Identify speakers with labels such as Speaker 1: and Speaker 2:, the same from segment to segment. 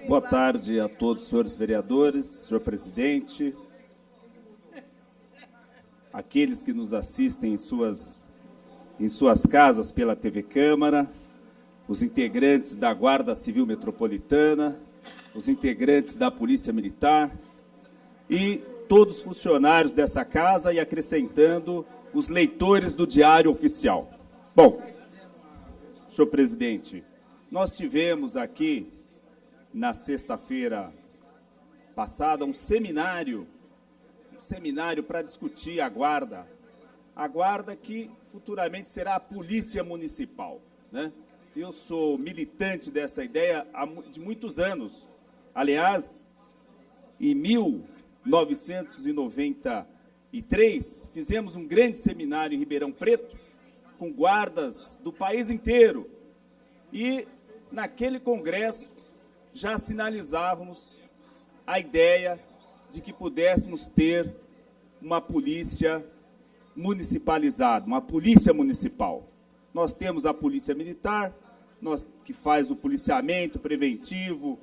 Speaker 1: Boa tarde a todos os senhores vereadores, senhor presidente, aqueles que nos assistem em suas casas pela TV Câmara, os integrantes da Guarda Civil Metropolitana, os integrantes da Polícia Militar e todos os funcionários dessa casa e acrescentando os leitores do Diário Oficial. Bom, senhor presidente, nós tivemos aqui, na sexta-feira passada, um seminário para discutir a guarda que futuramente será a Polícia Municipal, né? Eu sou militante dessa ideia de muitos anos. Aliás, em 1993, fizemos um grande seminário em Ribeirão Preto, com guardas do país inteiro. E, naquele congresso, já sinalizávamos a ideia de que pudéssemos ter uma polícia municipalizada, uma polícia municipal. Nós temos a polícia militar, que faz o policiamento preventivo,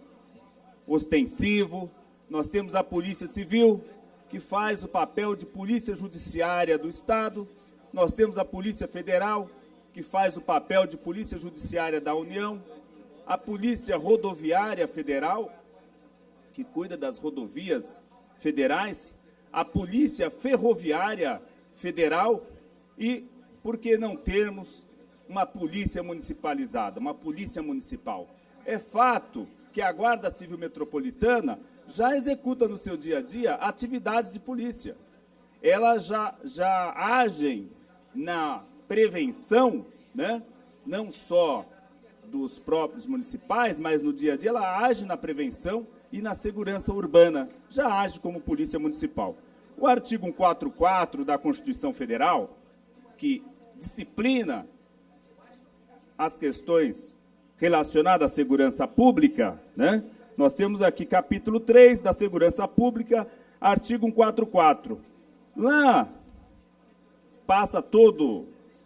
Speaker 1: ostensivo. Nós temos a polícia civil, que faz o papel de polícia judiciária do Estado. Nós temos a polícia federal, que faz o papel de polícia judiciária da União. A polícia rodoviária federal, que cuida das rodovias federais. A polícia ferroviária federal. E por que não termos uma polícia municipalizada, uma polícia municipal? É fato que a Guarda Civil Metropolitana já executa no seu dia a dia atividades de polícia. Elas já agem na prevenção, né? Não só dos próprios municipais, mas no dia a dia ela age na prevenção e na segurança urbana, já age como polícia municipal. O artigo 144 da Constituição Federal, que disciplina as questões relacionadas à segurança pública, né? Nós temos aqui capítulo 3 da Segurança Pública, artigo 144. Lá passa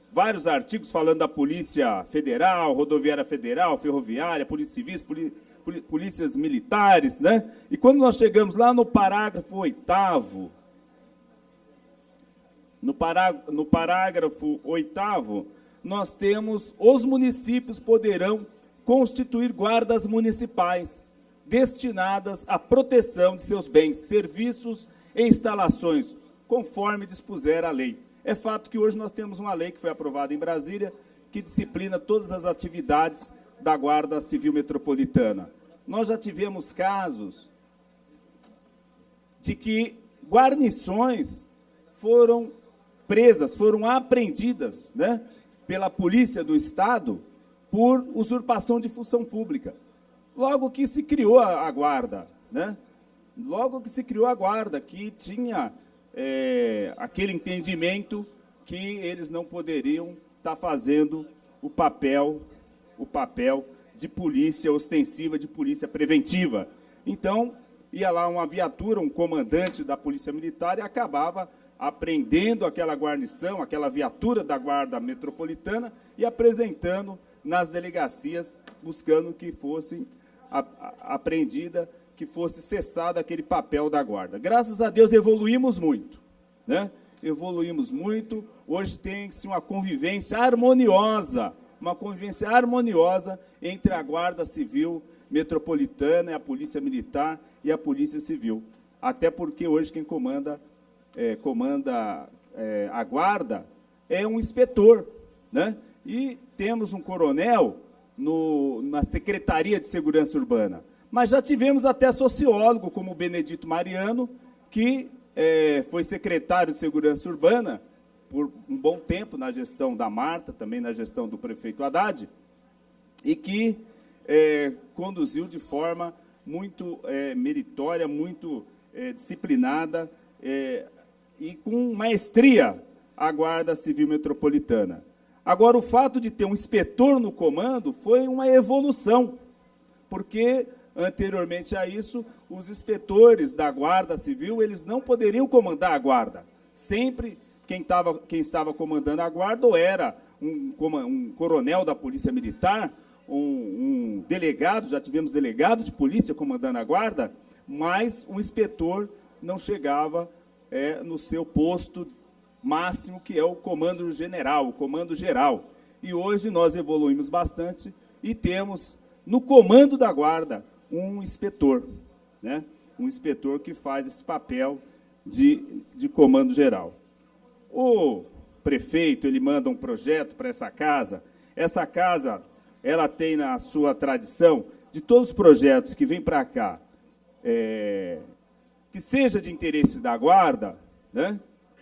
Speaker 1: vários artigos falando da Polícia Federal, Rodoviária Federal, Ferroviária, Polícia Civis, polícias militares, né? E quando nós chegamos lá no parágrafo 8º, no parágrafo 8º, nós temos: os municípios poderão constituir guardas municipais destinadas à proteção de seus bens, serviços e instalações, conforme dispuser a lei. É fato que hoje nós temos uma lei que foi aprovada em Brasília, que disciplina todas as atividades da Guarda Civil Metropolitana. Nós já tivemos casos de que guarnições foram presas, foram apreendidas, né, pela Polícia do Estado por usurpação de função pública. Logo que se criou a Guarda, né? Logo que se criou a Guarda, que tinha aquele entendimento que eles não poderiam estar fazendo o papel de polícia ostensiva, de polícia preventiva. Então, ia lá uma viatura, um comandante da Polícia Militar, e acabava apreendendo aquela guarnição, aquela viatura da Guarda Metropolitana e apresentando nas delegacias, buscando que fosse apreendida, que fosse cessado aquele papel da Guarda. Graças a Deus evoluímos muito, né? Evoluímos muito. Hoje tem-se uma convivência harmoniosa entre a Guarda Civil Metropolitana, a Polícia Militar e a Polícia Civil. Até porque hoje quem comanda a Guarda é um inspetor, né? E temos um coronel na Secretaria de Segurança Urbana. Mas já tivemos até sociólogo, como o Benedito Mariano, que foi secretário de Segurança Urbana por um bom tempo, na gestão da Marta, também na gestão do prefeito Haddad, e que conduziu de forma muito meritória, muito disciplinada e com maestria a Guarda Civil Metropolitana. Agora, o fato de ter um inspetor no comando foi uma evolução, porque anteriormente a isso, os inspetores da Guarda Civil, eles não poderiam comandar a Guarda. Sempre quem estava comandando a Guarda ou era um coronel da Polícia Militar um delegado, já tivemos delegado de polícia comandando a guarda, mas o inspetor não chegava no seu posto máximo, que é o comando general, o comando geral. E hoje nós evoluímos bastante e temos no comando da guarda um inspetor, né? Um inspetor que faz esse papel de comando geral. O prefeito, ele manda um projeto para essa casa. Essa casa, ela tem na sua tradição, de todos os projetos que vêm para cá, que seja de interesse da guarda, né?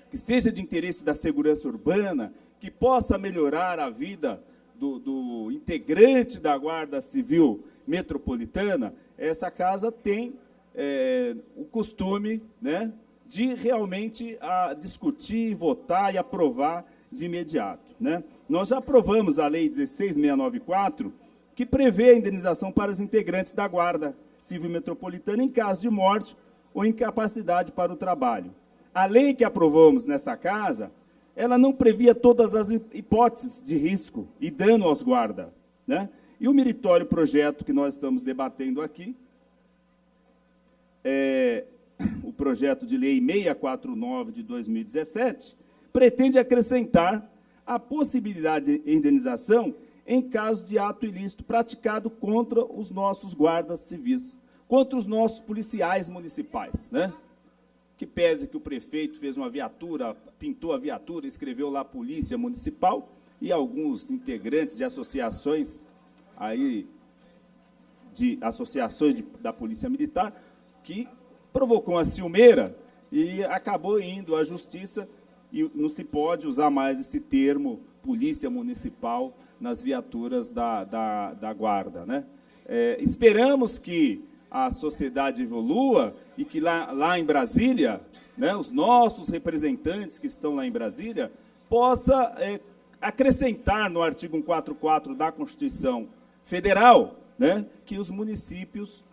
Speaker 1: Que seja de interesse da segurança urbana, que possa melhorar a vida do integrante da Guarda Civil Metropolitana, essa casa tem o costume, né, de realmente discutir, votar e aprovar de imediato, né? Nós já aprovamos a Lei 16.694, que prevê a indenização para os integrantes da Guarda Civil Metropolitana em caso de morte ou incapacidade para o trabalho. A lei que aprovamos nessa casa, ela não previa todas as hipóteses de risco e dano aos guardas, né? E o meritório projeto que nós estamos debatendo aqui, o projeto de lei 649 de 2017, pretende acrescentar a possibilidade de indenização em caso de ato ilícito praticado contra os nossos guardas civis, contra os nossos policiais municipais, né? Que pese que o prefeito fez uma viatura, pintou a viatura, escreveu lá Polícia Municipal, e alguns integrantes de associações, da Polícia Militar, que provocou uma ciumeira e acabou indo à Justiça, e não se pode usar mais esse termo Polícia Municipal nas viaturas da Guarda, né? Esperamos que a sociedade evolua e que lá em Brasília, né, os nossos representantes que estão lá em Brasília, possa acrescentar no artigo 144 da Constituição Federal, né, que os municípios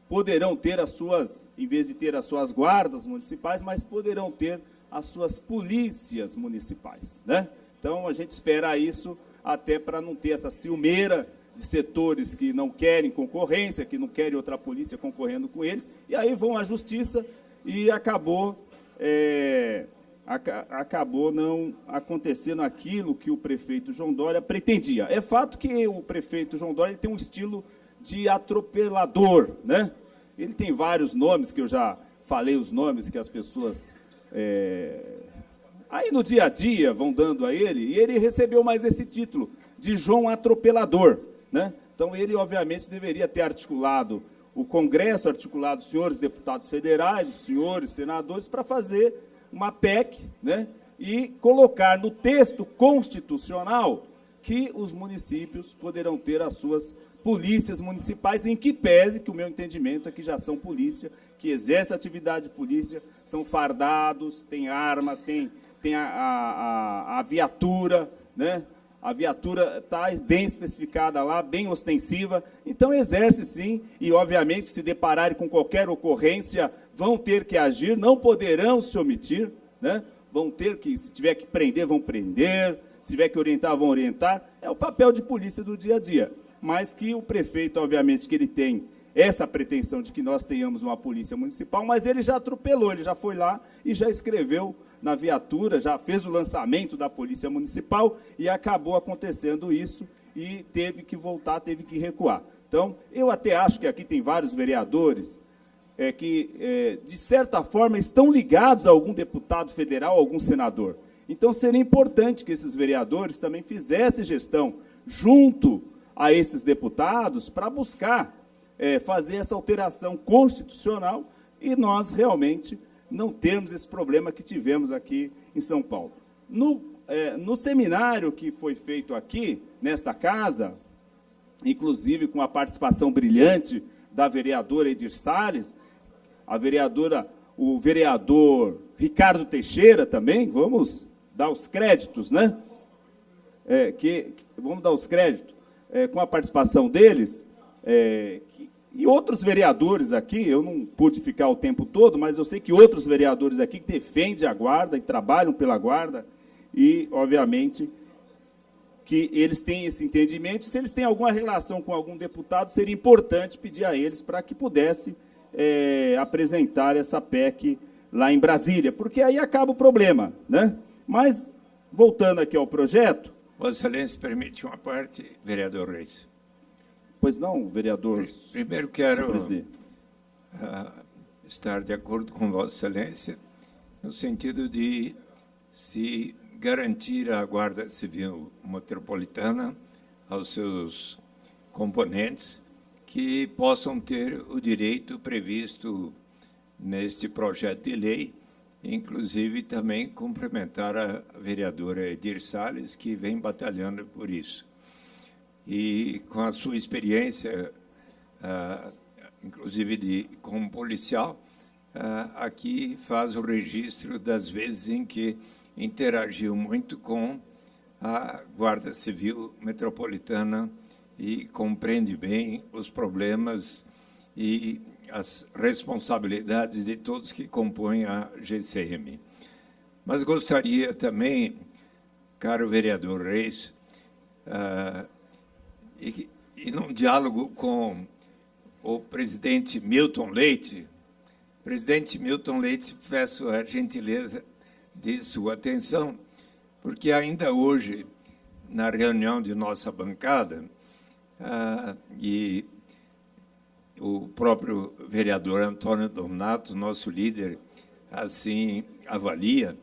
Speaker 1: poderão ter as suas, em vez de ter as suas guardas municipais, mas poderão ter as suas polícias municipais, né? Então, a gente espera isso até para não ter essa ciumeira de setores que não querem concorrência, que não querem outra polícia concorrendo com eles, e aí vão à Justiça e acabou não acontecendo aquilo que o prefeito João Dória pretendia. É fato que o prefeito João Dória tem um estilo de atropelador, né? Ele tem vários nomes, que eu já falei os nomes que as pessoas aí no dia a dia vão dando a ele, e ele recebeu mais esse título de João Atropelador, né? Então, ele, obviamente, deveria ter articulado o Congresso, articulado os senhores deputados federais, os senhores senadores, para fazer uma PEC, né? E colocar no texto constitucional que os municípios poderão ter as suas polícias municipais, em que pese que o meu entendimento é que já são polícia, que exercem atividade de polícia, são fardados, têm arma, tem a viatura, né? A viatura está bem especificada lá, bem ostensiva, então exerce sim, e obviamente se depararem com qualquer ocorrência, vão ter que agir, não poderão se omitir, né? Vão ter que, se tiver que prender, vão prender, se tiver que orientar, vão orientar, é o papel de polícia do dia a dia. Mas que o prefeito, obviamente, que ele tem essa pretensão de que nós tenhamos uma polícia municipal, mas ele já atropelou, ele já foi lá e já escreveu na viatura, já fez o lançamento da polícia municipal e acabou acontecendo isso e teve que voltar, teve que recuar. Então, eu até acho que aqui tem vários vereadores que, de certa forma, estão ligados a algum deputado federal, a algum senador. Então, seria importante que esses vereadores também fizessem gestão junto a esses deputados para buscar fazer essa alteração constitucional e nós realmente não termos esse problema que tivemos aqui em São Paulo. No seminário que foi feito aqui, nesta casa, inclusive com a participação brilhante da vereadora Edir Salles, o vereador Ricardo Teixeira também, vamos dar os créditos, né? Vamos dar os créditos, com a participação deles, e outros vereadores aqui, eu não pude ficar o tempo todo, mas eu sei que outros vereadores aqui que defendem a Guarda e trabalham pela Guarda, e, obviamente, que eles têm esse entendimento. Se eles têm alguma relação com algum deputado, seria importante pedir a eles para que pudesse apresentar essa PEC lá em Brasília, porque aí acaba o problema, né? Mas, voltando aqui ao projeto...
Speaker 2: Vossa Excelência, permite uma parte, vereador Reis.
Speaker 1: Pois não, vereador...
Speaker 2: Primeiro quero estar de acordo com Vossa Excelência, no sentido de se garantir a Guarda Civil Metropolitana aos seus componentes que possam ter o direito previsto neste projeto de lei, inclusive também cumprimentar a vereadora Edir Salles, que vem batalhando por isso. E com a sua experiência, inclusive como policial, aqui faz o registro das vezes em que interagiu muito com a Guarda Civil Metropolitana e compreende bem os problemas e as responsabilidades de todos que compõem a GCM. Mas gostaria também, caro vereador Reis, e num diálogo com o presidente Milton Leite, peço a gentileza de sua atenção, porque ainda hoje, na reunião de nossa bancada, e o próprio vereador Antônio Donato, nosso líder, assim avalia,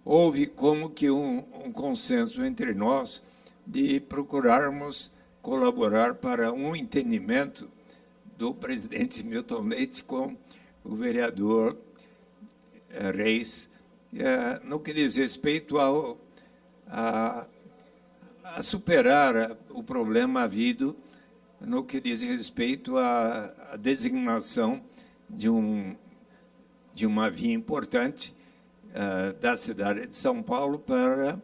Speaker 2: houve como que um consenso entre nós de procurarmos colaborar para um entendimento do presidente Milton Leite com o vereador Reis, no que diz respeito a superar o problema havido no que diz respeito à designação de uma via importante da cidade de São Paulo para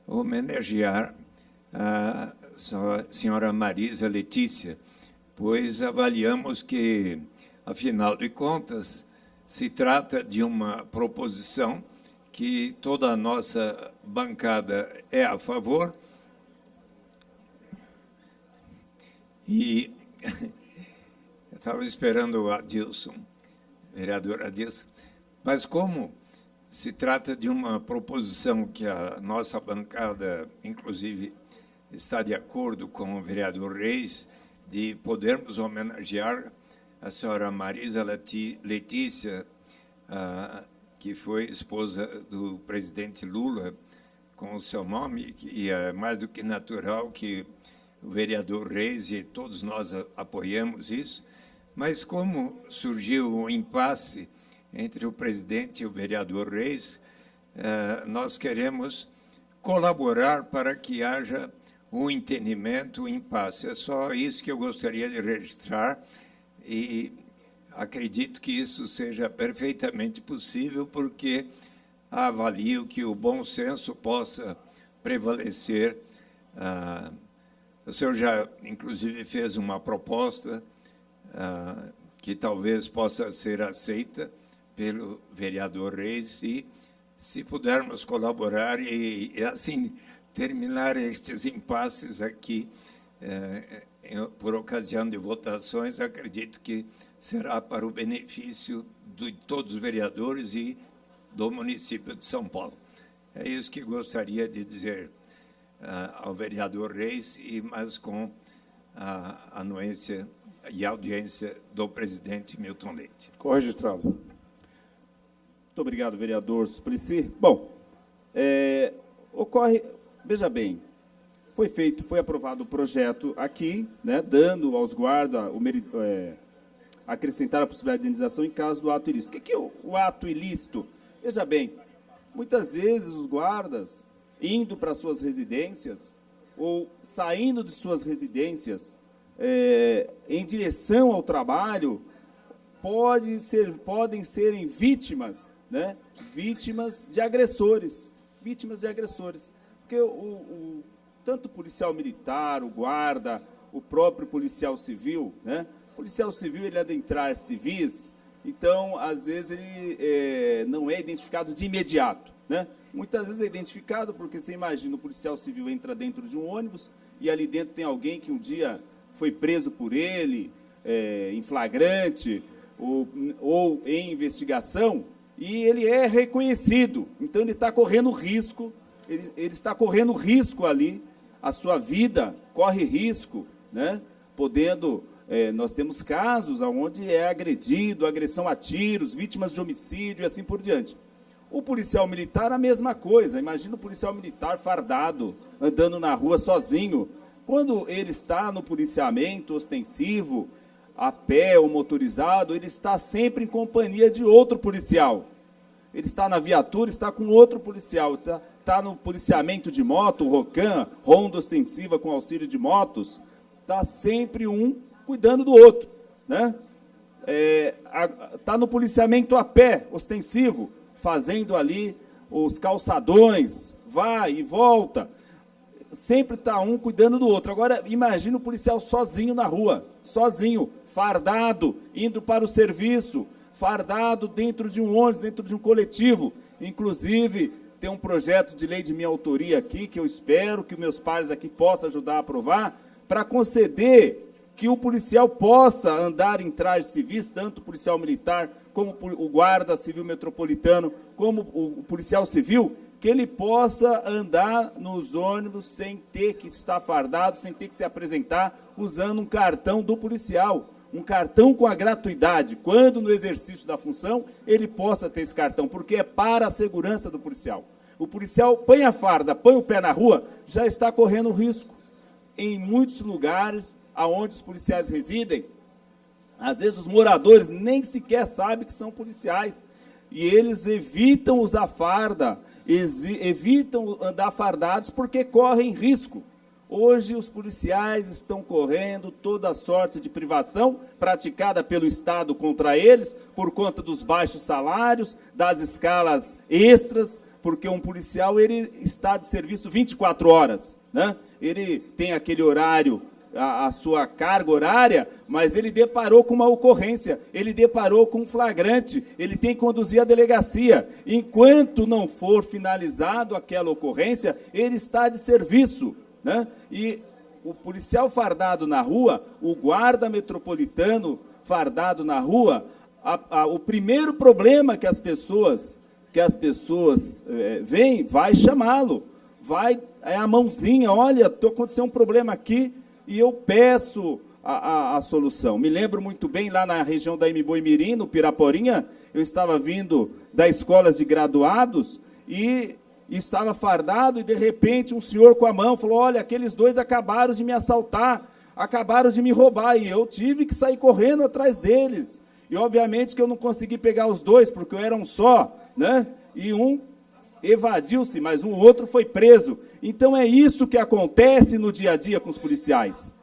Speaker 2: homenagear a senhora Marisa Letícia, pois avaliamos que, afinal de contas, se trata de uma proposição que toda a nossa bancada é a favor. E eu estava esperando o Adilson, vereador Adilson, mas como se trata de uma proposição que a nossa bancada, inclusive, está de acordo com o vereador Reis, de podermos homenagear a senhora Marisa Letícia, que foi esposa do presidente Lula, com o seu nome, e é mais do que natural que o vereador Reis e todos nós apoiamos isso, mas como surgiu um impasse entre o presidente e o vereador Reis, nós queremos colaborar para que haja um entendimento, um impasse. É só isso que eu gostaria de registrar e acredito que isso seja perfeitamente possível, porque avalio que o bom senso possa prevalecer. O senhor já, inclusive, fez uma proposta que talvez possa ser aceita pelo vereador Reis, e se pudermos colaborar e assim, terminar estes impasses aqui, por ocasião de votações, acredito que será para o benefício de todos os vereadores e do município de São Paulo. É isso que gostaria de dizer ao vereador Reis, mas com a anuência e audiência do presidente Milton Leite.
Speaker 3: Corregistrado.
Speaker 1: Muito obrigado, vereador Suplicy. Bom, veja bem, foi aprovado o projeto aqui, né, dando aos guardas acrescentar a possibilidade de indenização em caso do ato ilícito. O que é o ato ilícito? Veja bem, muitas vezes os guardas, indo para suas residências ou saindo de suas residências em direção ao trabalho, podem serem vítimas, né? Vítimas de agressores. Porque tanto o policial militar, o guarda, o próprio policial civil, né? O policial civil, ele adentrar civis, então, às vezes, ele não é identificado de imediato, né? Muitas vezes é identificado porque você imagina, o policial civil entra dentro de um ônibus e ali dentro tem alguém que um dia foi preso por ele, em flagrante ou em investigação, e ele é reconhecido. Então ele está correndo risco, ele está correndo risco ali, a sua vida corre risco, né? Podendo, nós temos casos onde é agredido, agressão a tiros, vítimas de homicídio e assim por diante. O policial militar, a mesma coisa. Imagina o policial militar fardado, andando na rua sozinho. Quando ele está no policiamento ostensivo, a pé ou motorizado, ele está sempre em companhia de outro policial. Ele está na viatura, está com outro policial. Está no policiamento de moto, ROCAM, ronda ostensiva com auxílio de motos. Está sempre um cuidando do outro, né? Está no policiamento a pé, ostensivo, fazendo ali os calçadões, vai e volta. Sempre está um cuidando do outro. Agora, imagina o policial sozinho na rua, sozinho, fardado, indo para o serviço, fardado dentro de um ônibus, dentro de um coletivo. Inclusive, tem um projeto de lei de minha autoria aqui, que eu espero que meus pares aqui possam ajudar a aprovar, para conceder que o policial possa andar em trajes civis, tanto o policial militar, como o guarda civil metropolitano, como o policial civil, que ele possa andar nos ônibus sem ter que estar fardado, sem ter que se apresentar, usando um cartão do policial, um cartão com a gratuidade, quando no exercício da função ele possa ter esse cartão, porque é para a segurança do policial. O policial põe a farda, põe o pé na rua, já está correndo risco. Em muitos lugares aonde os policiais residem, às vezes os moradores nem sequer sabem que são policiais, e eles evitam usar farda, evitam andar fardados porque correm risco. Hoje os policiais estão correndo toda sorte de privação praticada pelo Estado contra eles, por conta dos baixos salários, das escalas extras, porque um policial ele está de serviço 24 horas, né? Ele tem aquele horário, a sua carga horária, mas ele deparou com uma ocorrência, ele deparou com um flagrante, ele tem que conduzir a delegacia. Enquanto não for finalizado aquela ocorrência, ele está de serviço, né? E o policial fardado na rua, o guarda metropolitano fardado na rua, o primeiro problema que as pessoas veem, vai chamá-lo, é a mãozinha, olha, aconteceu um problema aqui, e eu peço a solução. Me lembro muito bem, lá na região da Imboimirim, no Piraporinha, eu estava vindo das escolas de graduados e estava fardado, e de repente um senhor com a mão falou, olha, aqueles dois acabaram de me assaltar, acabaram de me roubar, e eu tive que sair correndo atrás deles. E obviamente que eu não consegui pegar os dois, porque eu era um só, né? E um evadiu-se, mas um outro foi preso. Então é isso que acontece no dia a dia com os policiais.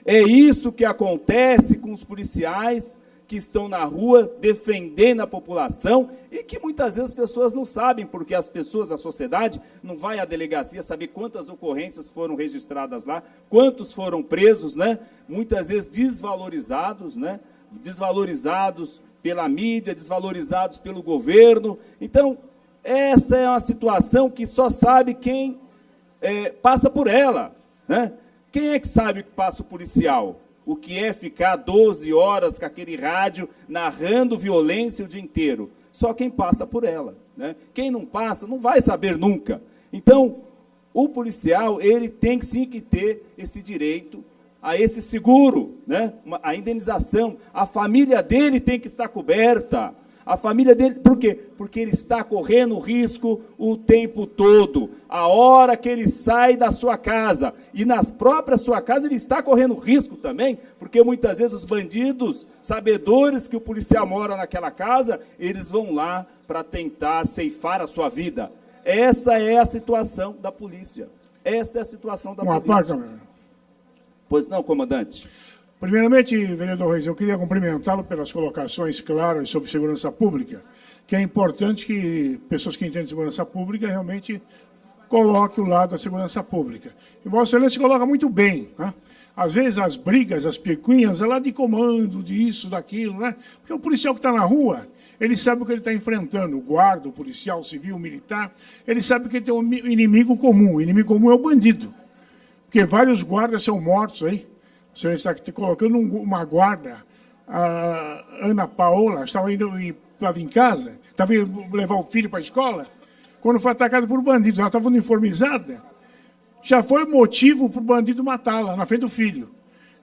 Speaker 1: É isso que acontece com os policiais que estão na rua defendendo a população e que muitas vezes as pessoas não sabem, porque as pessoas, a sociedade, não vai à delegacia saber quantas ocorrências foram registradas lá, quantos foram presos, né? Muitas vezes desvalorizados, né? Desvalorizados pela mídia, desvalorizados pelo governo. Então, essa é uma situação que só sabe quem passa por ela, né? Quem é que sabe o que passa o policial? O que é ficar 12 horas com aquele rádio narrando violência o dia inteiro? Só quem passa por ela, né? Quem não passa não vai saber nunca. Então, o policial, ele tem sim que ter esse direito a esse seguro, né? A indenização. A família dele tem que estar coberta. A família dele, por quê? Porque ele está correndo risco o tempo todo. A hora que ele sai da sua casa, e na própria sua casa ele está correndo risco também, porque muitas vezes os bandidos, sabedores que o policial mora naquela casa, eles vão lá para tentar ceifar a sua vida. Essa é a situação da polícia. Esta é a situação da polícia. Pois não, comandante?
Speaker 3: Primeiramente, vereador Reis, eu queria cumprimentá-lo pelas colocações claras sobre segurança pública, que é importante que pessoas que entendem segurança pública realmente coloquem o lado da segurança pública. E Vossa Excelência coloca muito bem, né? Às vezes as brigas, as picuinhas, é lá de comando, disso, daquilo, né? Porque o policial que está na rua, ele sabe o que ele está enfrentando, o guarda, o policial, o civil, o militar, ele sabe que ele tem um inimigo comum. O inimigo comum é o bandido. Porque vários guardas são mortos aí. Você está colocando uma guarda, a Ana Paola, estava em casa, estava indo levar o filho para a escola, quando foi atacada por bandidos, ela estava uniformizada, já foi motivo para o bandido matá-la na frente do filho.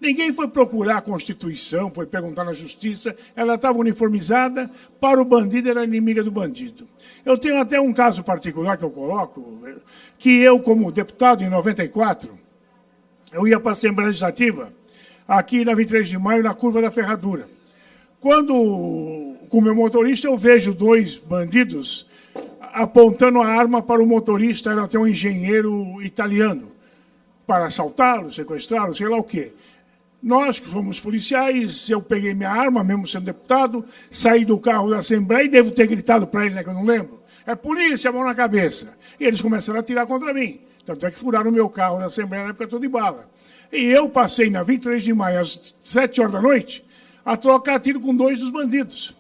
Speaker 3: Ninguém foi procurar a Constituição, foi perguntar na Justiça, ela estava uniformizada, para o bandido era inimiga do bandido. Eu tenho até um caso particular que eu coloco, que eu, como deputado, em 94, eu ia para a Assembleia Legislativa, aqui na 23 de Maio, na Curva da Ferradura. Quando, com o meu motorista, eu vejo dois bandidos apontando a arma para o motorista, era até um engenheiro italiano, para assaltá-lo, sequestrá-lo, sei lá o quê. Nós, que fomos policiais, eu peguei minha arma, mesmo sendo deputado, saí do carro da Assembleia e devo ter gritado para ele, né, que eu não lembro. É polícia, mão na cabeça. E eles começaram a atirar contra mim. Tanto é que furaram o meu carro da Assembleia na época toda de bala. E eu passei na 23 de maio, às 7 horas da noite, a trocar tiro com dois dos bandidos.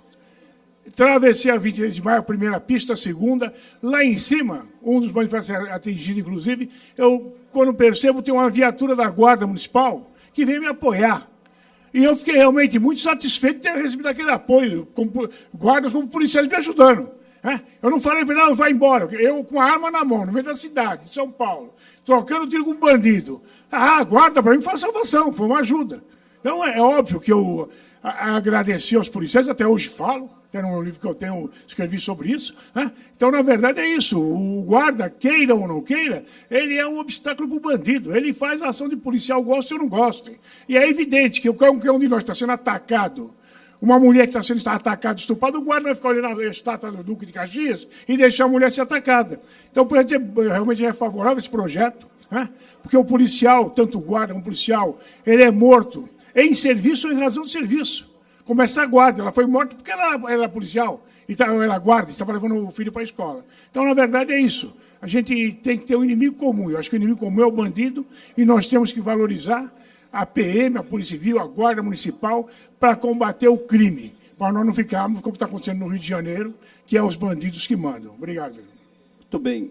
Speaker 3: Travessei a 23 de maio, a primeira pista, a segunda. Lá em cima, um dos bandidos foi atingido, inclusive. Eu, quando percebo, tem uma viatura da Guarda Municipal que veio me apoiar. E eu fiquei realmente muito satisfeito de ter recebido aquele apoio, como guardas, como policiais me ajudando. Eu não falei para ele, não, vai embora. Eu com a arma na mão, no meio da cidade, de São Paulo, trocando tiro com um bandido. A guarda para mim foi uma salvação, foi uma ajuda. Então é óbvio que eu agradeci aos policiais, até hoje falo, até no livro que eu tenho, escrevi sobre isso. Então, na verdade, é isso. O guarda, queira ou não queira, ele é um obstáculo para o bandido. Ele faz a ação de policial, goste ou não goste. E é evidente que qualquer um de nós está sendo atacado, uma mulher que está sendo atacada, estuprada, o guarda vai ficar olhando a estátua do Duque de Caxias e deixar a mulher ser atacada. Então, realmente é favorável esse projeto, porque o policial, tanto o guarda como o policial, ele é morto em serviço ou em razão de serviço. Como essa guarda, ela foi morta porque ela era policial, ela era guarda, estava levando o filho para a escola. Então, na verdade, é isso. A gente tem que ter um inimigo comum. Eu acho que o inimigo comum é o bandido e nós temos que valorizar a PM, a Polícia Civil, a Guarda Municipal, para combater o crime, para nós não ficarmos, como está acontecendo no Rio de Janeiro, que é os bandidos que mandam. Obrigado.
Speaker 1: Muito bem,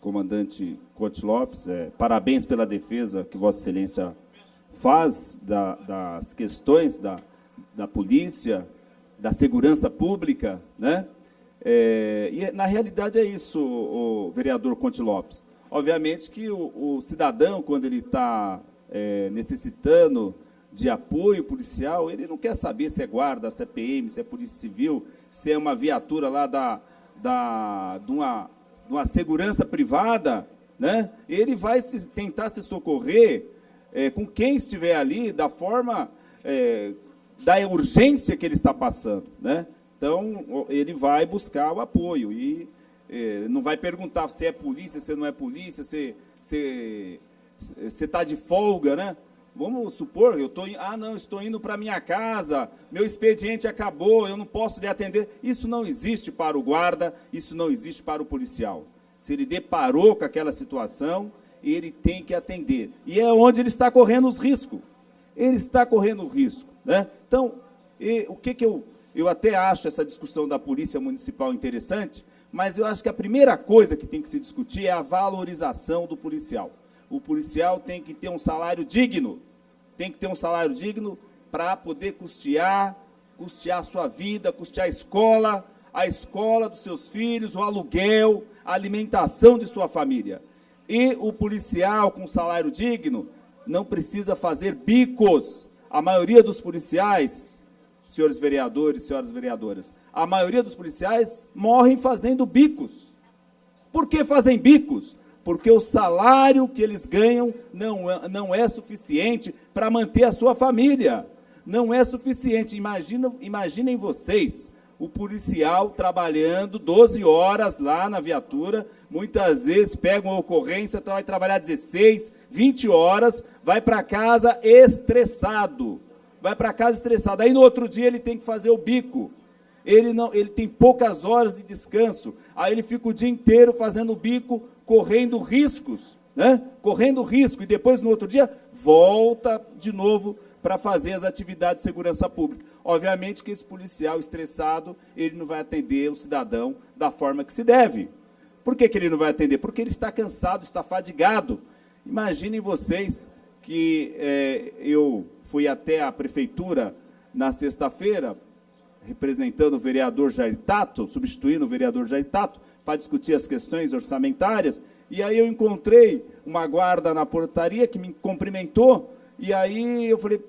Speaker 1: comandante Couto Lopes, parabéns pela defesa que Vossa Excelência faz das questões da polícia, da segurança pública, né? E na realidade é isso, o vereador Couto Lopes. Obviamente que o cidadão, quando ele está necessitando de apoio policial, ele não quer saber se é guarda, se é PM, se é polícia civil, se é uma viatura lá de uma segurança privada, né? Ele vai tentar se socorrer com quem estiver ali, da forma, da urgência que ele está passando, né? Então, ele vai buscar o apoio e não vai perguntar se é polícia, se não é polícia, se está de folga, né? Vamos supor, estou indo para minha casa, meu expediente acabou, eu não posso lhe atender. Isso não existe para o guarda, isso não existe para o policial. Se ele deparou com aquela situação, ele tem que atender. E é onde ele está correndo os riscos. Ele está correndo o risco, né? Então, o que eu até acho essa discussão da Polícia Municipal interessante, mas eu acho que a primeira coisa que tem que se discutir é a valorização do policial. O policial tem que ter um salário digno, para poder custear a sua vida, custear a escola dos seus filhos, o aluguel, a alimentação de sua família. E o policial com salário digno não precisa fazer bicos. A maioria dos policiais, senhores vereadores, senhoras vereadoras, a maioria dos policiais morrem fazendo bicos. Por que fazem bicos? Porque o salário que eles ganham não é suficiente para manter a sua família. Não é suficiente. Imaginem vocês, o policial trabalhando 12 horas lá na viatura, muitas vezes pega uma ocorrência, vai trabalhar 16, 20 horas, vai para casa estressado. Aí no outro dia ele tem que fazer o bico. Ele tem poucas horas de descanso. Aí ele fica o dia inteiro fazendo o bico, correndo riscos, né? Correndo risco, e depois, no outro dia, volta de novo para fazer as atividades de segurança pública. Obviamente que esse policial estressado, ele não vai atender o cidadão da forma que se deve. Por que ele não vai atender? Porque ele está cansado, está fadigado. Imaginem vocês que eu fui até a prefeitura na sexta-feira, representando o vereador Jair Tato, substituindo o vereador Jair Tato, para discutir as questões orçamentárias, e aí eu encontrei uma guarda na portaria que me cumprimentou, e aí eu falei,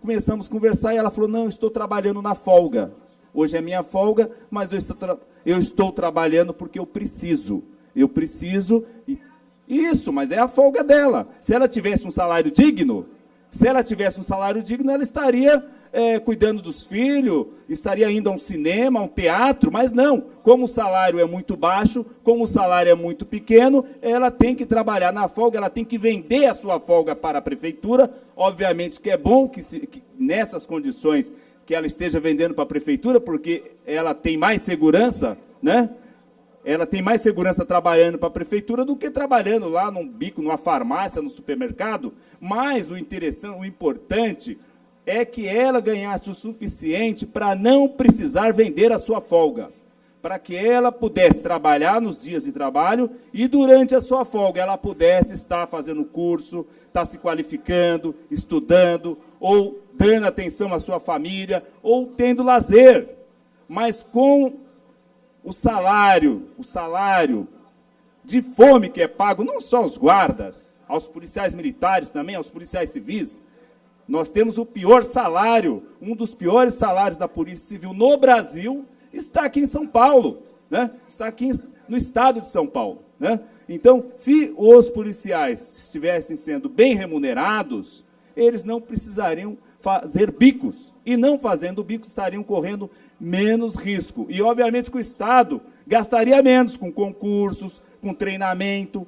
Speaker 1: começamos a conversar, e ela falou, não, eu estou trabalhando na folga. Hoje é minha folga, mas eu estou trabalhando porque eu preciso. Isso, mas é a folga dela. Se ela tivesse um salário digno, ela estaria cuidando dos filhos, estaria indo a um cinema, a um teatro, mas não. Como o salário é muito baixo, como o salário é muito pequeno, ela tem que trabalhar na folga, ela tem que vender a sua folga para a prefeitura. Obviamente que é bom que nessas condições que ela esteja vendendo para a prefeitura, porque ela tem mais segurança, né? Ela tem mais segurança trabalhando para a prefeitura do que trabalhando lá num bico, numa farmácia, no supermercado. Mas o importante é que ela ganhasse o suficiente para não precisar vender a sua folga, para que ela pudesse trabalhar nos dias de trabalho e durante a sua folga ela pudesse estar fazendo curso, estar se qualificando, estudando, ou dando atenção à sua família, ou tendo lazer. Mas com o salário de fome que é pago, não só aos guardas, aos policiais militares também, aos policiais civis, nós temos o pior salário, um dos piores salários da Polícia Civil no Brasil, está aqui em São Paulo, né? Está aqui no estado de São Paulo, né? Então, se os policiais estivessem sendo bem remunerados, eles não precisariam fazer bicos, e não fazendo bicos estariam correndo menos risco. E, obviamente, que o Estado gastaria menos com concursos, com treinamento,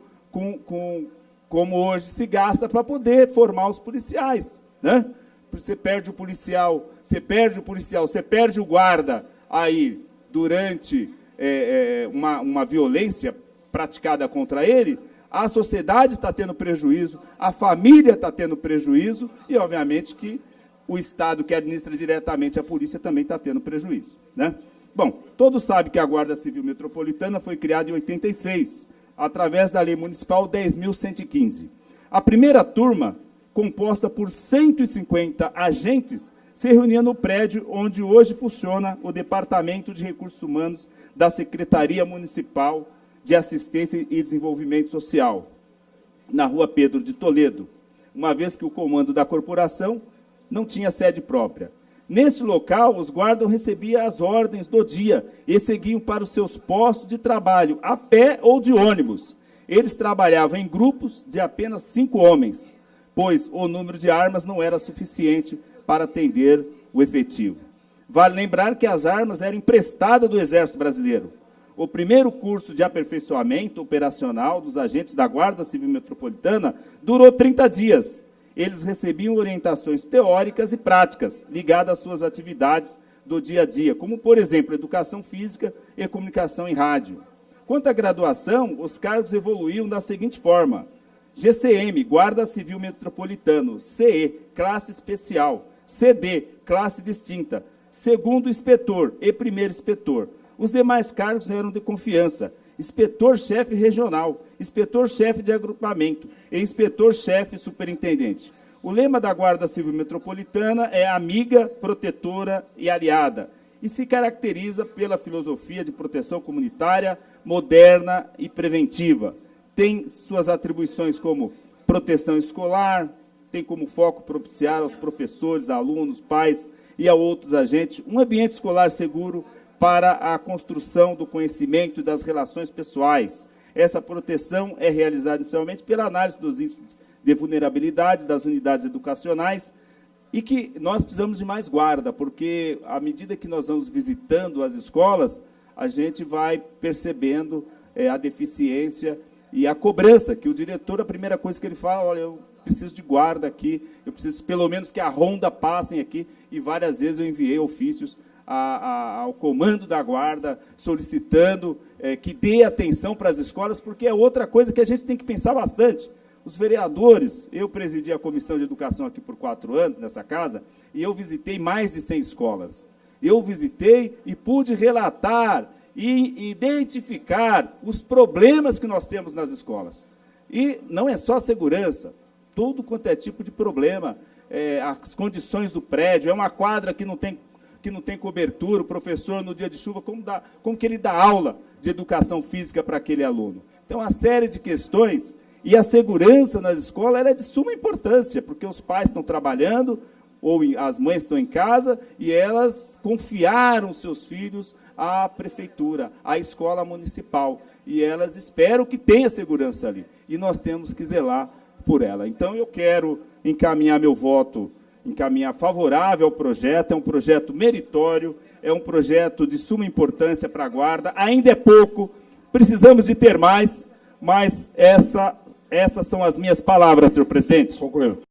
Speaker 1: como hoje se gasta para poder formar os policiais, né? Você perde o policial, você perde o guarda aí durante uma violência praticada contra ele, a sociedade está tendo prejuízo, a família está tendo prejuízo e, obviamente, que o Estado que administra diretamente a polícia também está tendo prejuízo, né? Bom, todos sabem que a Guarda Civil Metropolitana foi criada em 86, através da Lei Municipal 10.115. A primeira turma, composta por 150 agentes, se reunia no prédio onde hoje funciona o Departamento de Recursos Humanos da Secretaria Municipal de Assistência e Desenvolvimento Social, na Rua Pedro de Toledo, uma vez que o comando da corporação não tinha sede própria. Nesse local, os guardas recebiam as ordens do dia e seguiam para os seus postos de trabalho, a pé ou de ônibus. Eles trabalhavam em grupos de apenas 5 homens, pois o número de armas não era suficiente para atender o efetivo. Vale lembrar que as armas eram emprestadas do Exército Brasileiro. O primeiro curso de aperfeiçoamento operacional dos agentes da Guarda Civil Metropolitana durou 30 dias. Eles recebiam orientações teóricas e práticas ligadas às suas atividades do dia a dia, como, por exemplo, educação física e comunicação em rádio. Quanto à graduação, os cargos evoluíam da seguinte forma: GCM, Guarda Civil Metropolitano; CE, classe especial; CD, classe distinta; segundo inspetor e primeiro inspetor. Os demais cargos eram de confiança: inspetor-chefe regional, inspetor-chefe de agrupamento e inspetor-chefe superintendente. O lema da Guarda Civil Metropolitana é amiga, protetora e aliada, e se caracteriza pela filosofia de proteção comunitária, moderna e preventiva. Tem suas atribuições como proteção escolar, tem como foco propiciar aos professores, alunos, pais e a outros agentes um ambiente escolar seguro para a construção do conhecimento e das relações pessoais. Essa proteção é realizada inicialmente pela análise dos índices de vulnerabilidade das unidades educacionais e que nós precisamos de mais guarda, porque à medida que nós vamos visitando as escolas, a gente vai percebendo a deficiência e a cobrança, que o diretor, a primeira coisa que ele fala, olha, eu preciso de guarda aqui, eu preciso pelo menos que a ronda passem aqui, e várias vezes eu enviei ofícios ao comando da Guarda, solicitando que dê atenção para as escolas, porque é outra coisa que a gente tem que pensar bastante. Os vereadores, eu presidi a Comissão de Educação aqui por 4 anos, nessa casa, e eu visitei mais de 100 escolas. Eu visitei e pude relatar e identificar os problemas que nós temos nas escolas. E não é só segurança, todo quanto é tipo de problema, as condições do prédio, é uma quadra que não tem cobertura, o professor, no dia de chuva, como que ele dá aula de educação física para aquele aluno? Então, uma série de questões, e a segurança nas escolas ela é de suma importância, porque os pais estão trabalhando, ou as mães estão em casa, e elas confiaram seus filhos à prefeitura, à escola municipal, e elas esperam que tenha segurança ali, e nós temos que zelar por ela. Então, eu quero encaminhar meu voto, encaminhar favorável ao projeto, é um projeto meritório, é um projeto de suma importância para a Guarda, ainda é pouco, precisamos de ter mais, mas essas são as minhas palavras, senhor presidente.
Speaker 4: Concluiu.